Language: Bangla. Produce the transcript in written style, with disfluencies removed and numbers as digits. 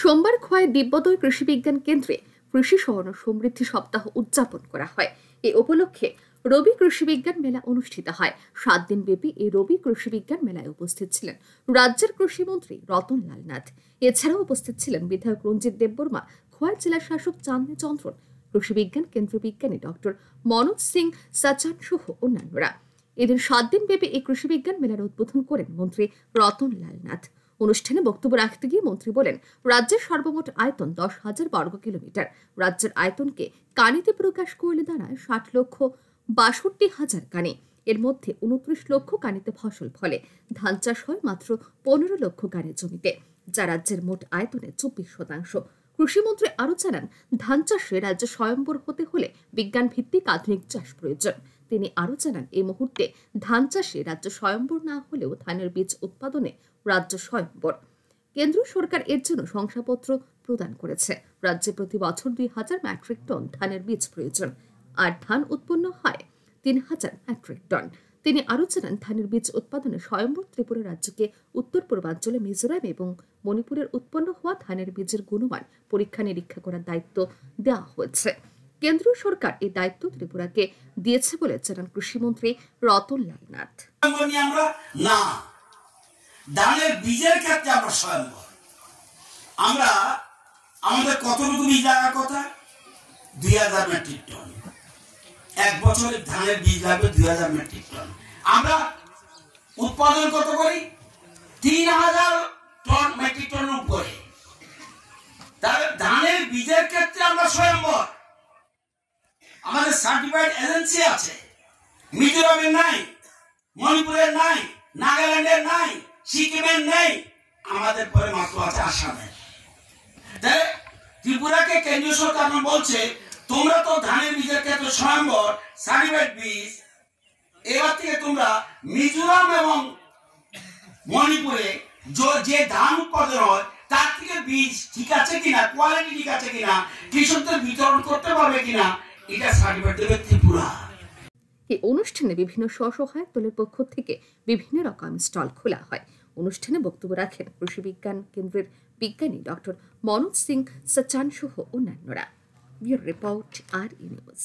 সোমবার খোয়াই দিব্যোদয় কৃষি বিজ্ঞান কেন্দ্রে কৃষি স্বর্ণ সমৃদ্ধি সপ্তাহ উদযাপন করা হয়। এই উপলক্ষে রবি কৃষি বিজ্ঞান মেলা অনুষ্ঠিত হয়। 7 দিন ব্যাপী এই রবি কৃষি বিজ্ঞান মেলায় উপস্থিত ছিলেন রাজ্যের কৃষিমন্ত্রী রতনলাল নাথ। এছাড়াও উপস্থিত ছিলেন বিধায়ক রঞ্জিত দেববর্মা, খোয়াই জেলা শাসক চাঁদনি চন্দ্রন, কৃষি বিজ্ঞান কেন্দ্র বিজ্ঞানী ডক্টর মনোজ সিং সাচান সহ অন্যান্যরা। এদিন 7 দিন ব্যাপী এই কৃষি বিজ্ঞান মেলার উদ্বোধন করেন মন্ত্রী রতনলাল নাথ। অনুষ্ঠানে বক্তব্য রাখতে গিয়ে মন্ত্রী বলেন, রাজ্যের সর্বমোট আয়তন 10,000 বর্গ কিলোমিটার। রাজ্যের আয়তনকে কানিতে প্রকাশ করলে দাঁড়ায় 60,62,000 কানি। এর মধ্যে 29 লক্ষ কানিতে ফসল ফলে। ধান চাষ হয় মাত্র 15 লক্ষ কানি জমিতে, যা রাজ্যের মোট আয়তনের 24%। কৃষিমন্ত্রী আরও জানান, ধান চাষে রাজ্য স্বয়ম্বর হতে হলে বিজ্ঞান ভিত্তিক আধুনিক চাষ প্রয়োজন। তিনি আরও জানান, এই মুহূর্তে ধান চাষে রাজ্য স্বয়ম্বর না হলেও ধানের বীজ উৎপাদনে রাজ্য স্বয়ম্বর। কেন্দ্র সরকার এর জন্য শংসাপত্র প্রদান করেছে। রাজ্যে প্রতি বছর 2,000 মেট্রিক টন ধানের বীজ প্রয়োজন, আর ধান উৎপন্ন হয় 3,000 মেট্রিক টন। তিনি আরও জানান, ধানের বীজ উৎপাদনে স্বয়ম্বর ত্রিপুরা রাজ্যকে উত্তর পূর্বাঞ্চলে মিজোরাম এবং মণিপুরের উৎপন্ন হওয়া ধানের বীজের গুণমান পরীক্ষা নিরীক্ষা করার দায়িত্ব দেওয়া হয়েছে। কেন্দ্রীয় সরকার এই দায়িত্ব ত্রিপুরাকে দিয়েছে বলে জানান কৃষিমন্ত্রী রতনলাল নাথ। ধানের বীজের ক্ষেত্রে আমরা স্বয়ম্বর। আমরা আমাদের কতটুকু বীজ লাগার কথা? 2,000 মেট্রিক টন। এক বছরে ধানের বীজ লাগবে 2,000 মেট্রিক টন। আমরা উৎপাদন কত করি? 3,000 টন মেট্রিক টন উপরে। তাহলে ধানের বীজের ক্ষেত্রে আমরা স্বয়ম্বর। আমাদের সার্টিফাইড এজেন্সি আছে, মিজোরামের নাই, মণিপুরের নাই, নাগাল্যান্ডের নাই, সিকিমের নেই, আমাদের পরে মাত্র আছে আসামের। ত্রিপুরাকে কেন্দ্রীয় সরকার বলছে, তোমরা তো ধানের বীজের ক্ষেত্রে স্বয়ম্বর, সার্টিফাইড বীজ, এবার থেকে তোমরা মিজোরাম এবং মণিপুরে যে ধান উৎপাদন হয় তার থেকে বীজ ঠিক আছে কিনা, কোয়ালিটি ঠিক আছে কিনা, কৃষকদের বিতরণ করতে পারবে কিনা, এটা সার্টিফাইড দেবে ত্রিপুরা। এই অনুষ্ঠানে বিভিন্ন স্বসহায়ক দলের পক্ষ থেকে বিভিন্ন রকম স্টল খোলা হয়। অনুষ্ঠানে বক্তব্য রাখেন কৃষি বিজ্ঞান কেন্দ্রের বিজ্ঞানী ডক্টর মনোজ সিং সাচান সহ অন্যান্যরা। ব্যুরো রিপোর্ট, আর নিউজ।